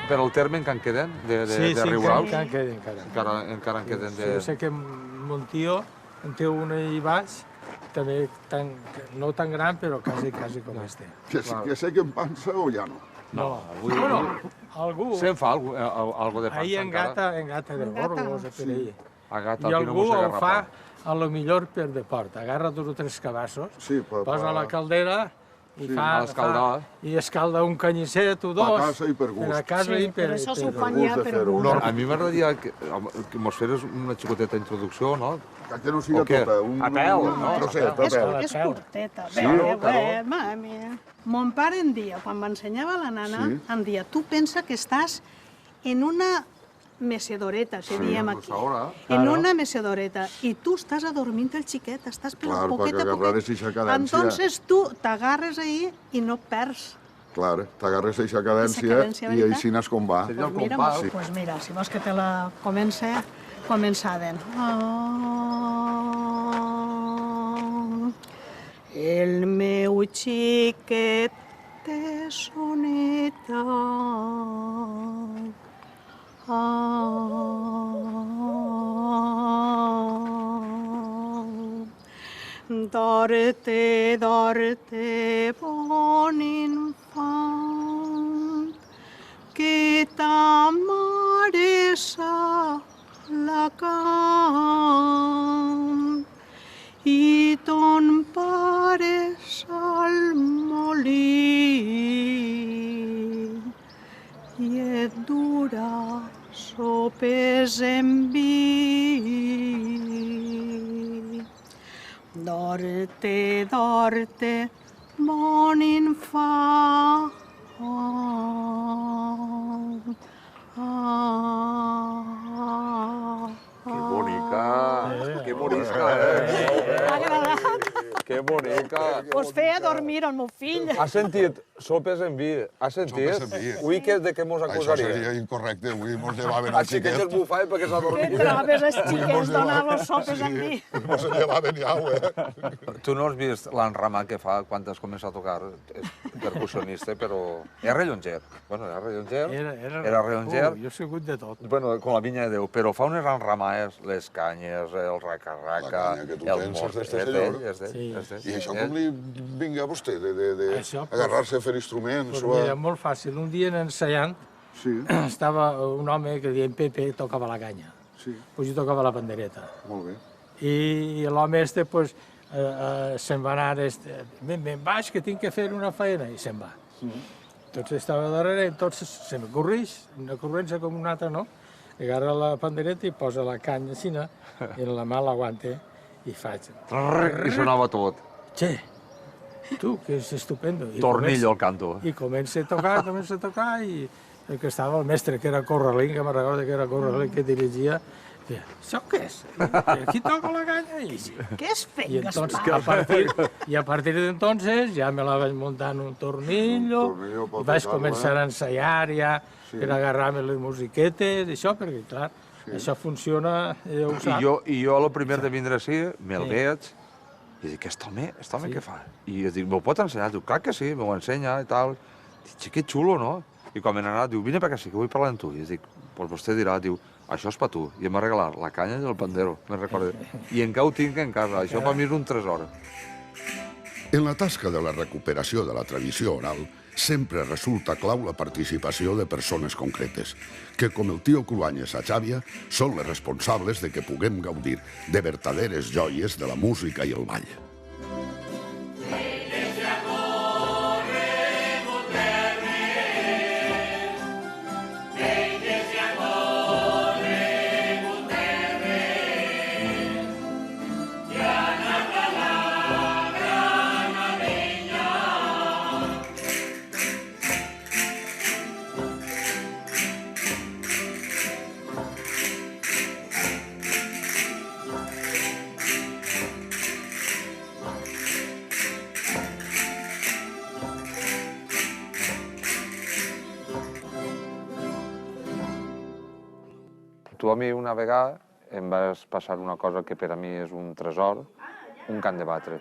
Per al terme encara en queden, de Riudaus? Sí, encara Encara en queden de... Jo sé que mon tio en té una allà baix, també no tan gran, però quasi com este. Que sé que en pansa o ja no? No, bueno, algú... Se'n fa algo de pansa Ahí encara? en gata de gorgos, per ahí. I algú ho fa, a lo millor per deport. Agarra 2 o 3 cabassos, posa a la caldera i escalda un canyisset o 2. Per casa i per gust. Per a casa i per... Però això s'ho fan ja per gust. A mi m'agradaria que mos feres una xicoteta introducció, no? Que no siga tota, a pèl, no? trosset, a pèl. És curteta. Mare mia. Mon pare em dia, quan m'ensenyava la nana, em dia, tu pensa que estàs en una mecedoreta, que diem aquí. En una mecedoreta. I tu estàs adormint el xiquet, estàs per poquet a poquet. Entonces tu t'agarres ahí i no perds. Clar, t'agarres a eixa cadència i així n'has com va. Pues mira, si vols que te la començaven. El meu xiquet té soneta. Dorte, dorte, bon infant, que ta mare la cant i ton pare al molí i et durà sopes en vi. Dorte, dorte, mon infant. Que bonica! Que bonisca, M'ha agradat. Que bonica! Us feia dormir el meu fill. Has sentit sopes en vi? Has sentit? Ui, de què mos acusaria? Això seria incorrecte, avui mos llevaven El al xiquet xiquet. es bufava perquè s'ha Que dormit. trobes els xiquets donar-los sopes amb vi. Mos llevaven ja, Tu no has vist l'enramat que fa quan has començat a tocar? És percussionista, però... Era rellonger. Bueno, era rellonger. Era rellonger. Jo he sigut de tot. Bueno, com la vinya de Déu, però fa unes enramades, les canyes, el raca-raca... La canya que tu tens és d'este senyor. I això com li vinga a vostè, d'agarrar-se a fer instruments? Mira, molt fàcil. Un dia ensaiant estava un home que diem Pepe, tocava la canya. Pues jo tocava la pandereta. Molt bé. I l'home este, pues, se'n va anar, ben baix, que tinc que fer una feina, i se'n va. Entonces estava darrere, entonces se me correix, una corrència com una altra, no? Agarra la pandereta i posa la canya així, i en la mà l'aguanta i faig... I sonava tot. Che, tu, que és estupendo. Tornillo al canto. I comença a tocar, i el que estava el mestre, que era Corralín, que me'n recordo que era Corralín, que dirigia, deia, això què és? Aquí toca la canya? Què es feia, I a partir d'entonces ja me la vaig muntant un tornillo, i vaig començar a ensaiar ja per agarrar-me les musiquetes, això, perquè, clar, això funciona, ja ho sap. I jo, el primer de vindre així, me'l veig, i dic, aquest home què fa? I jo dic, m'ho pot ensenyar? Diu, clar que sí, m'ho ensenya i tal. Dic, que xulo, no? I quan m'he anat, diu, vine per aquí, que vull parlar amb tu. I dic, doncs vostè dirà, diu, això és per tu. I em va regalar la canya i el pandero, me'n recordo. I encara ho tinc en casa, això per mi és un tresor. En la tasca de la recuperació de la tradició oral, sempre resulta clau la participació de persones concretes, que, com el tio Cruanyes a Xàbia, són les responsables de que puguem gaudir de verdaderes joies de la música i el ball. Tu a mi una vegada em vas passar una cosa que per a mi és un tresor, un cant de batre.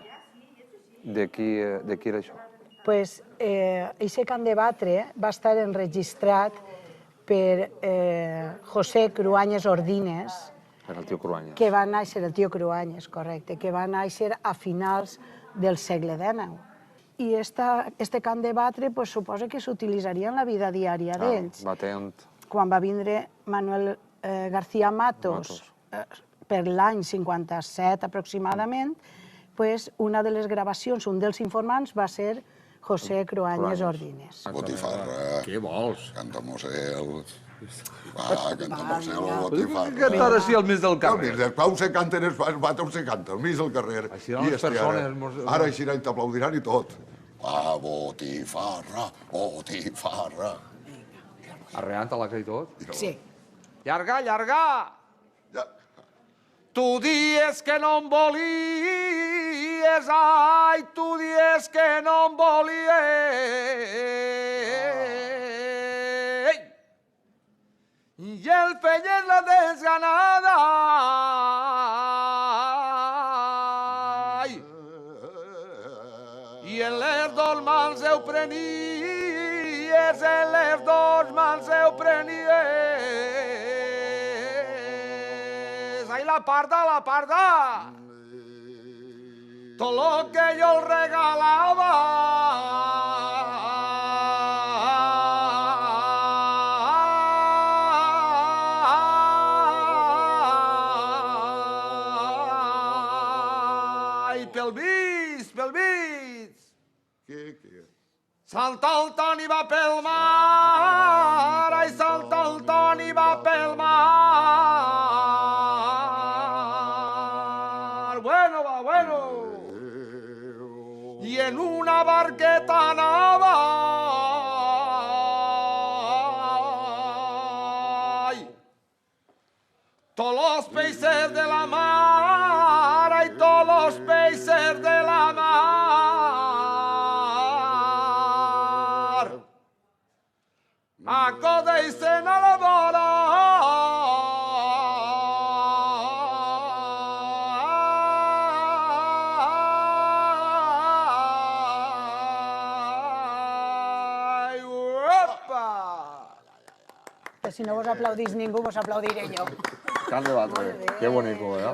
De qui era això? Pues, aquest cant de batre va estar enregistrat per José Cruanyes Ordines, Era el tio Cruanyes. que va néixer, el tio Cruanyes, correcte, que va néixer a finals del segle XIX. I este camp de batre suposa que s'utilitzaria en la vida diària d'ells. Batent. Quan va vindre Manuel García Matos per l'any 57 aproximadament, una de les gravacions, un dels informants va ser José Cruanyes Ordines. Botifarra. Què vols? Canta-mos el... Va, canta-mos el botifarra. Cantar així al mig del El carrer. mig del Pau se canten els batos, se canta al mig del carrer. Així les persones... Ara així t'aplaudiran i tot. Va, botifarra, botifarra. Arreant a la que i tot. Sí. Llargar, llargar! Ja. Tu dies que no em volies, ai, tu dies que no em volies. I el feies la desganada. I en les dos mans ho prenies, en les dos mans ho prenies. Ai, la parda! Tot lo que jo el regalava. Ai, pel vist! Què? Salta el Toni va pel mar, ai, salta el Toni va pel mar. Bueno, va, bueno. I en una barqueta anava. Ai, tots los peixos de la mar, ai, tots los peixos de la mar. Acodeixen a la vora. Ai, uepa! Que si no vos aplaudís ningú, vos aplaudiré jo. Can de batre, que bonico, eh?